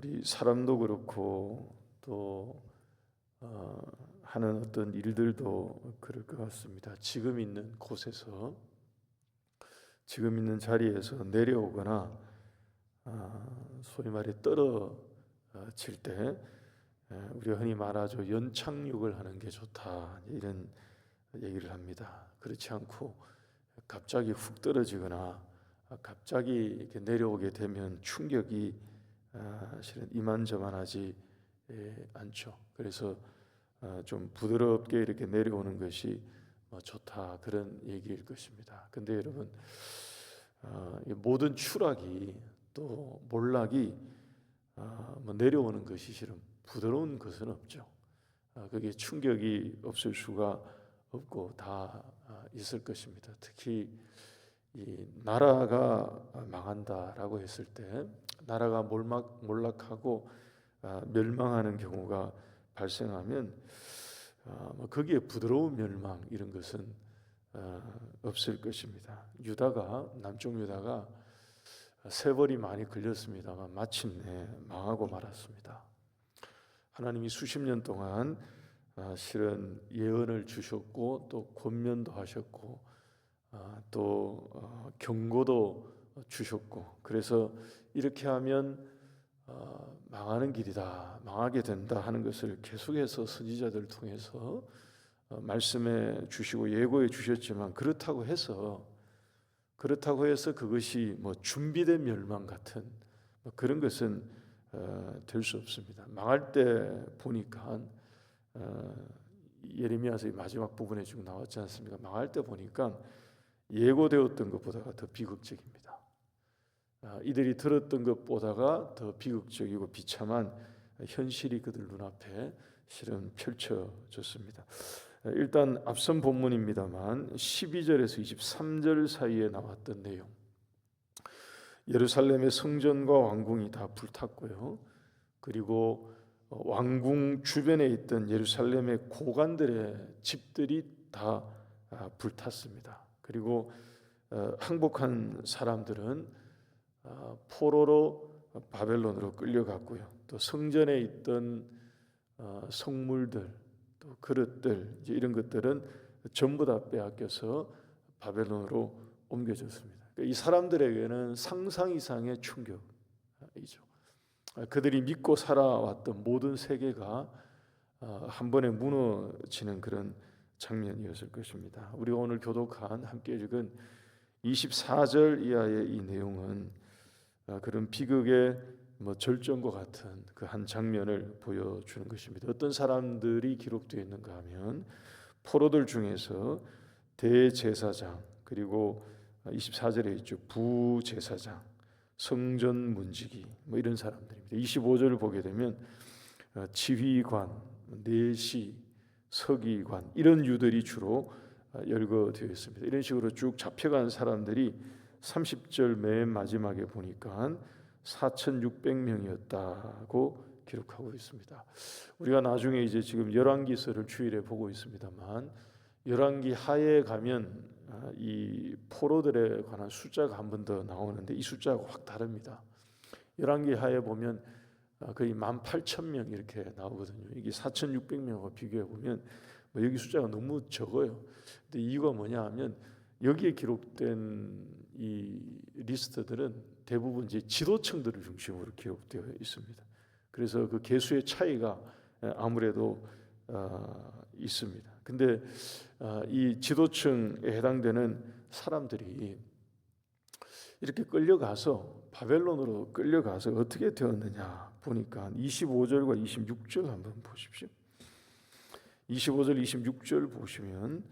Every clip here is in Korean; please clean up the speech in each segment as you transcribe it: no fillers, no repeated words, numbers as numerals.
우리 사람도 그렇고 또 하는 어떤 일들도 그럴 것 같습니다. 지금 있는 곳에서, 지금 있는 자리에서 내려오거나 소위 말해 떨어질 때 우리가 흔히 말하죠. 연착륙을 하는 게 좋다, 이런 얘기를 합니다. 그렇지 않고 갑자기 훅 떨어지거나 갑자기 이렇게 내려오게 되면 충격이 실은 이만저만하지 않죠. 그래서 좀 부드럽게 이렇게 내려오는 것이 좋다, 그런 얘기일 것입니다. 근데 여러분, 모든 추락이 또 몰락이 내려오는 것이 실은 부드러운 것은 없죠. 그게 충격이 없을 수가 없고 다 있을 것입니다. 특히 이 나라가 망한다라고 했을 때, 나라가 몰락하고 멸망하는 경우가 발생하면 거기에 부드러운 멸망, 이런 것은 없을 것입니다. 남쪽 유다가 세월이 많이 걸렸습니다만 마침내 망하고 말았습니다. 하나님이 수십 년 동안 실은 예언을 주셨고 또 권면도 하셨고 또 경고도 주셨고, 그래서 이렇게 하면 망하는 길이다, 망하게 된다 하는 것을 계속해서 선지자들을 통해서 말씀해 주시고 예고해 주셨지만, 그렇다고 해서 그것이 준비된 멸망 같은 그런 것은 될 수 없습니다. 망할 때 보니까 예레미야서의 마지막 부분에 지금 나왔지 않습니까? 망할 때 보니까 예고되었던 것보다가 더 비극적입니다. 이들이 들었던 것보다가 더 비극적이고 비참한 현실이 그들 눈앞에 실은 펼쳐졌습니다. 일단 앞선 본문입니다만 12절에서 23절 사이에 나왔던 내용, 예루살렘의 성전과 왕궁이 다 불탔고요, 그리고 왕궁 주변에 있던 예루살렘의 고관들의 집들이 다 불탔습니다. 그리고 항복한 사람들은 포로로 바벨론으로 끌려갔고요, 또 성전에 있던 성물들, 또 그릇들, 이런 것들은 전부 다 빼앗겨서 바벨론으로 옮겨졌습니다. 이 사람들에게는 상상 이상의 충격이죠. 그들이 믿고 살아왔던 모든 세계가 한 번에 무너지는 그런 장면이었을 것입니다. 우리가 오늘 교독한, 함께 읽은 24절 이하의 이 내용은 그런 비극의 절정과 같은 그 한 장면을 보여주는 것입니다. 어떤 사람들이 기록되어 있는가 하면 포로들 중에서 대제사장, 그리고 24절에 있죠, 부제사장, 성전 문지기, 이런 사람들입니다. 25절을 보게 되면 지휘관, 내시, 서기관, 이런 유들이 주로 열거되어 있습니다. 이런 식으로 쭉 잡혀간 사람들이 30절 맨 마지막에 보니까 4,600명이었다고 기록하고 있습니다. 우리가 나중에 이제 지금 열왕기서를 주일에 보고 있습니다만, 열왕기 하에 가면 이 포로들에 관한 숫자가 한 번 더 나오는데 이 숫자가 확 다릅니다. 열왕기 하에 보면 거의 18,000명 이렇게 나오거든요. 이게 4,600명과 비교해 보면 여기 숫자가 너무 적어요. 근데 이유가 뭐냐 하면 여기에 기록된 이 리스트들은 대부분 이제 지도층들을 중심으로 기록되어 있습니다. 그래서 그 개수의 차이가 아무래도 있습니다. 근데 이 지도층에 해당되는 사람들이 이렇게 바벨론으로 끌려가서 어떻게 되었느냐 보니까 25절과 26절 한번 보십시오. 25절 26절 보시면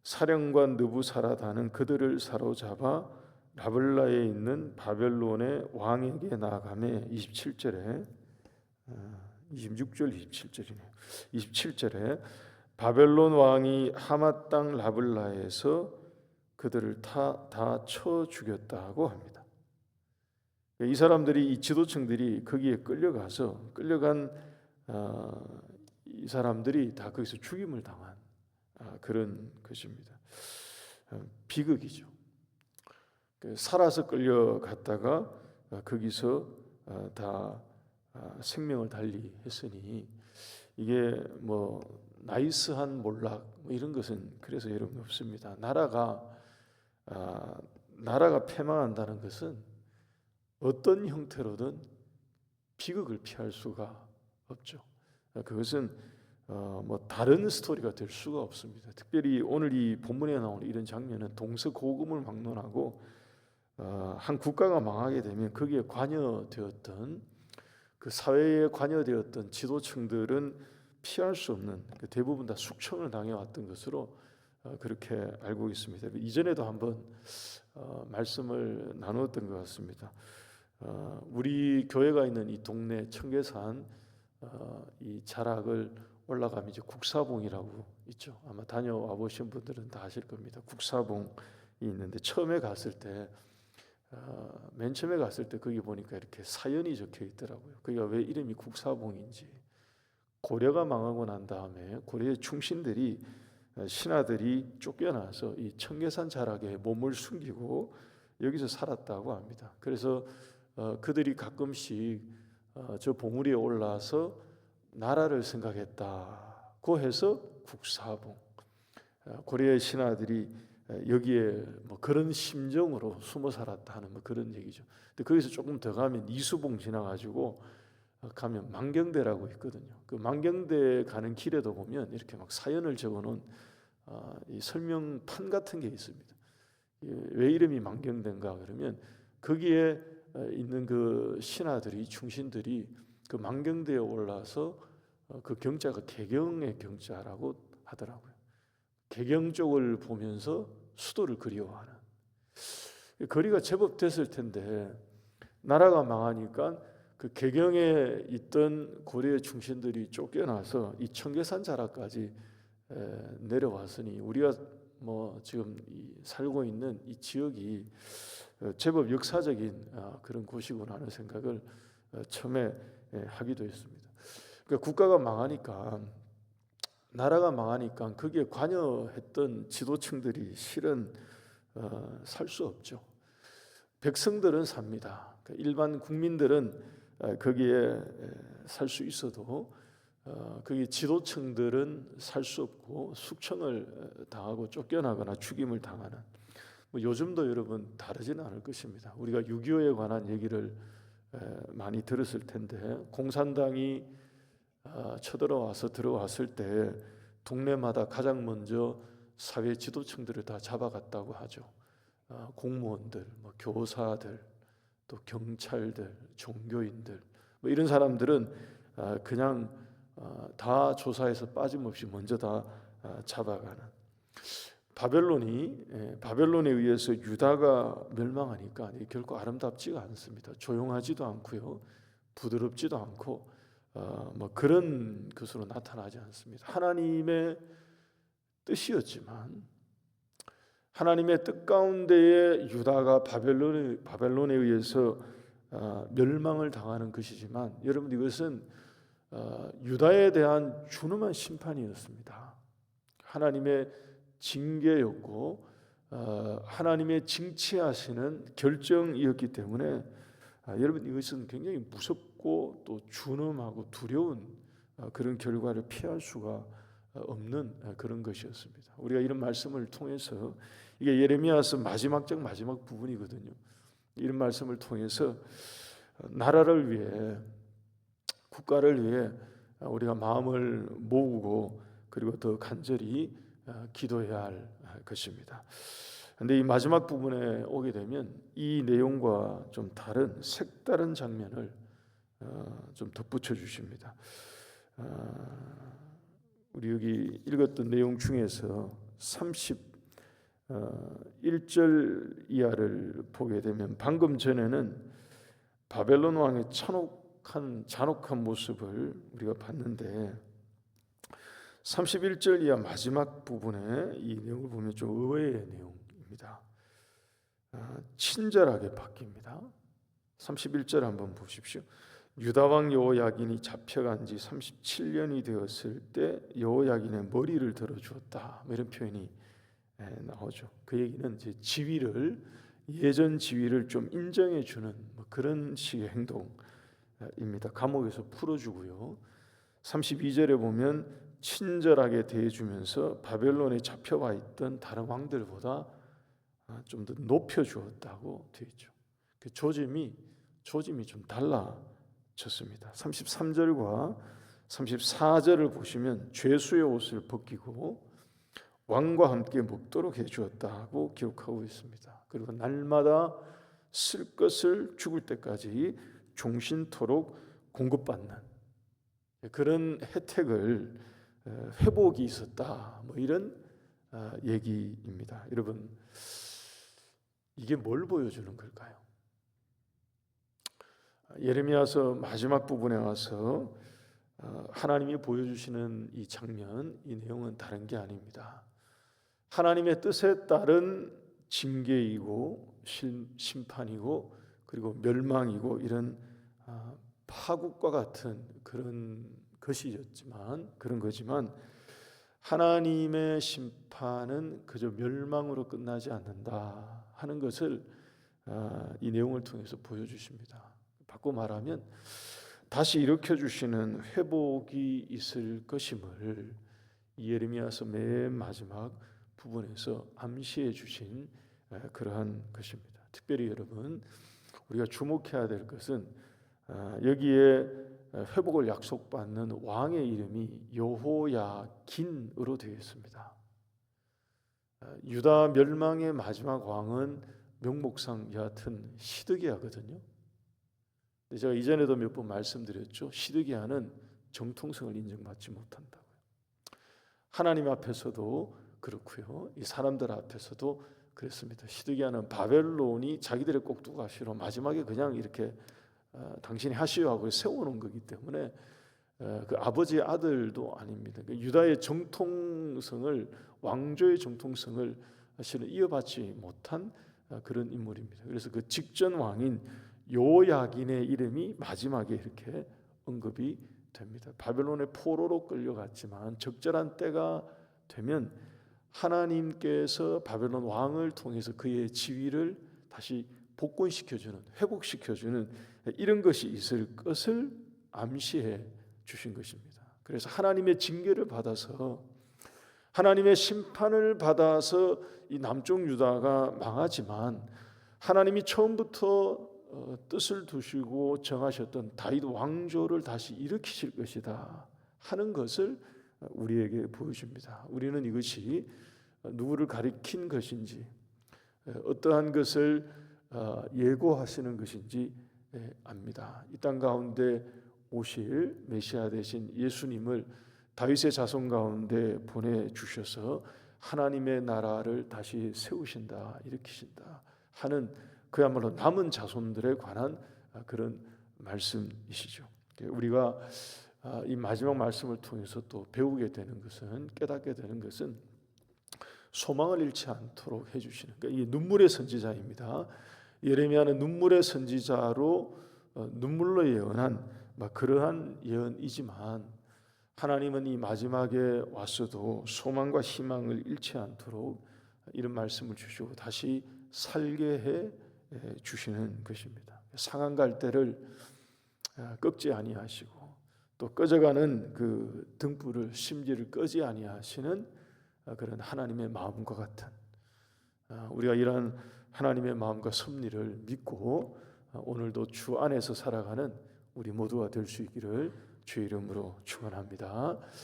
사령관 느부사라단은 그들을 사로잡아 라블라에 있는 바벨론의 왕에게 나아가매 27절 27절이네요. 27절에 바벨론 왕이 하맛 땅 라블라에서 그들을 다 쳐 죽였다고 합니다. 이 사람들이, 이 지도층들이 거기에 끌려간 이 사람들이 다 거기서 죽임을 당한 그런 것입니다. 비극이죠. 살아서 끌려갔다가 거기서 다 생명을 달리했으니 이게 뭐 나이스한 몰락 뭐 이런 것은 그래서 여러분 없습니다. 나라가 패망한다는 것은 어떤 형태로든 비극을 피할 수가 없죠. 그것은 뭐 다른 스토리가 될 수가 없습니다. 특별히 오늘 이 본문에 나오는 이런 장면은 동서고금을 막론하고 한 국가가 망하게 되면 거기에 관여되었던 그 사회에 관여되었던 지도층들은 피할 수 없는 대부분 다 숙청을 당해왔던 것으로 그렇게 알고 있습니다. 이전에도 한번 말씀을 나누었던 것 같습니다. 우리 교회가 있는 이 동네 청계산 이 자락을 올라가면 이제 국사봉이라고 있죠. 아마 다녀와 보신 분들은 다 아실 겁니다. 국사봉이 있는데 처음에 갔을 때 맨 처음에 갔을 때 거기 보니까 이렇게 사연이 적혀 있더라고요. 거기가 왜 이름이 국사봉인지, 고려가 망하고 난 다음에 고려의 충신들이 신하들이 쫓겨나서 이 청계산 자락에 몸을 숨기고 여기서 살았다고 합니다. 그래서 그들이 가끔씩 저 봉우리에 올라서 나라를 생각했다고 해서 국사봉, 고려의 신하들이 여기에 뭐 그런 심정으로 숨어 살았다 하는 뭐 그런 얘기죠. 근데 거기서 조금 더 가면 이수봉 지나가지고 가면 만경대라고 있거든요. 그 만경대 가는 길에도 보면 이렇게 막 사연을 적어놓은 이 설명판 같은 게 있습니다. 왜 이름이 만경대인가 그러면 거기에 있는 그 신하들이 충신들이 그 만경대에 올라서 그 경자가 개경의 경자라고 하더라고요. 개경 쪽을 보면서 수도를 그리워하는, 거리가 제법 됐을 텐데 나라가 망하니까 그 개경에 있던 고려의 충신들이 쫓겨나서 이 청계산 자락까지 내려왔으니 우리가 뭐 지금 살고 있는 이 지역이 제법 역사적인 그런 곳이구나 하는 생각을 처음에 하기도 했습니다. 그러니까 국가가 망하니까, 나라가 망하니까 거기에 관여했던 지도층들이 실은 살 수 없죠. 백성들은 삽니다. 그러니까 일반 국민들은 거기에 살 수 있어도 거기 지도층들은 살 수 없고 숙청을 당하고 쫓겨나거나 죽임을 당하는, 뭐 요즘도 여러분 다르지는 않을 것입니다. 우리가 6.25에 관한 얘기를 많이 들었을 텐데, 공산당이 들어왔을 때 동네마다 가장 먼저 사회 지도층들을 다 잡아갔다고 하죠. 공무원들, 뭐 교사들, 또 경찰들, 종교인들, 뭐 이런 사람들은 그냥 다 조사해서 빠짐없이 먼저 다 잡아가는. 바벨론에 의해서 유다가 멸망하니까 결코 아름답지가 않습니다. 조용하지도 않고요, 부드럽지도 않고 뭐 그런 것으로 나타나지 않습니다. 하나님의 뜻이었지만, 하나님의 뜻 가운데에 유다가 바벨론에 의해서 멸망을 당하는 것이지만, 여러분 이것은 유다에 대한 준엄한 심판이었습니다. 하나님의 징계였고 하나님의 징치하시는 결정이었기 때문에 여러분 이것은 굉장히 무섭고 또 준엄하고 두려운 그런 결과를 피할 수가 없는 그런 것이었습니다. 우리가 이런 말씀을 통해서, 이게 예레미야서 마지막 장 마지막 부분이거든요. 이런 말씀을 통해서 나라를 위해, 국가를 위해 우리가 마음을 모으고 그리고 더 간절히 기도해야 할 것입니다. 그런데 이 마지막 부분에 오게 되면 이 내용과 좀 다른 색다른 장면을 좀 덧붙여 주십니다. 우리 여기 읽었던 내용 중에서 31절 이하를 보게 되면, 방금 전에는 바벨론 왕의 잔혹한 모습을 우리가 봤는데 31절 이하 마지막 부분에 이 내용을 보면 좀 의외의 내용입니다. 친절하게 바뀝니다. 31절 한번 보십시오. 유다 왕 여호야긴이 잡혀간 지 37년이 되었을 때 여호야긴의 머리를 들어주었다, 이런 표현이 나오죠. 그 얘기는 이제 예전 지위를 좀 인정해 주는 그런 식의 행동, 입니다. 감옥에서 풀어주고요. 32절에 보면 친절하게 대해주면서 바벨론에 잡혀와 있던 다른 왕들보다 좀 더 높여주었다고 되어 있죠. 그 조짐이 좀 달라졌습니다. 33절과 34절을 보시면 죄수의 옷을 벗기고 왕과 함께 먹도록 해주었다고 기록하고 있습니다. 그리고 날마다 쓸 것을 죽을 때까지 종신토록 공급받는 그런 혜택을 회복이 있었다. 뭐 이런 얘기입니다. 여러분, 이게 뭘 보여주는 걸까요? 예레미야서 마지막 부분에 와서 하나님이 보여주시는 이 장면, 이 내용은 다른 게 아닙니다. 하나님의 뜻에 따른 징계이고 심판이고 그리고 멸망이고 이런 파국과 같은 그런 거지만 하나님의 심판은 그저 멸망으로 끝나지 않는다 하는 것을 이 내용을 통해서 보여주십니다. 바꿔 말하면 다시 일으켜주시는 회복이 있을 것임을 예레미야서 맨 마지막 부분에서 암시해 주신 그러한 것입니다. 특별히 여러분, 우리가 주목해야 될 것은 여기에 회복을 약속받는 왕의 이름이 여호야긴으로 되어 있습니다. 유다 멸망의 마지막 왕은 명목상 여하튼 시드기야거든요. 제가 이전에도 몇 번 말씀드렸죠. 시드기야는 정통성을 인정받지 못한다고요. 하나님 앞에서도 그렇고요. 이 사람들 앞에서도 그랬습니다. 시드기야는 바벨론이 자기들의 꼭두가시로 마지막에 그냥 이렇게 당신이 하시오 하고 세워놓은 거기 때문에 그 아버지의 아들도 아닙니다. 유다의 정통성을, 왕조의 정통성을 사실은 이어받지 못한 그런 인물입니다. 그래서 그 직전 왕인 요야긴의 이름이 마지막에 이렇게 언급이 됩니다. 바벨론의 포로로 끌려갔지만 적절한 때가 되면 하나님께서 바벨론 왕을 통해서 그의 지위를 다시 복권시켜주는, 회복시켜주는 이런 것이 있을 것을 암시해 주신 것입니다. 그래서 하나님의 징계를 받아서, 하나님의 심판을 받아서 이 남쪽 유다가 망하지만 하나님이 처음부터 뜻을 두시고 정하셨던 다윗 왕조를 다시 일으키실 것이다 하는 것을 우리에게 보여줍니다. 우리는 이것이 누구를 가리킨 것인지, 어떠한 것을 예고하시는 것인지 압니다. 이 땅 가운데 오실 메시아 되신 예수님을 다윗의 자손 가운데 보내주셔서 하나님의 나라를 다시 세우신다, 일으키신다 하는 그야말로 남은 자손들에 관한 그런 말씀이시죠. 우리가 이 마지막 말씀을 통해서 또 배우게 되는 것은, 깨닫게 되는 것은 소망을 잃지 않도록 해주시는, 그러니까 이 눈물의 선지자입니다. 예레미야는 눈물의 선지자로 눈물로 예언한 그러한 예언이지만 하나님은 이 마지막에 왔어도 소망과 희망을 잃지 않도록 이런 말씀을 주시고 다시 살게 해 주시는 것입니다. 상한 갈대를 꺾지 아니하시고 또 꺼져가는 그 등불을, 심지를 끄지 아니하시는 그런 하나님의 마음과 같은, 우리가 이러한 하나님의 마음과 섭리를 믿고 오늘도 주 안에서 살아가는 우리 모두가 될 수 있기를 주의 이름으로 축원합니다.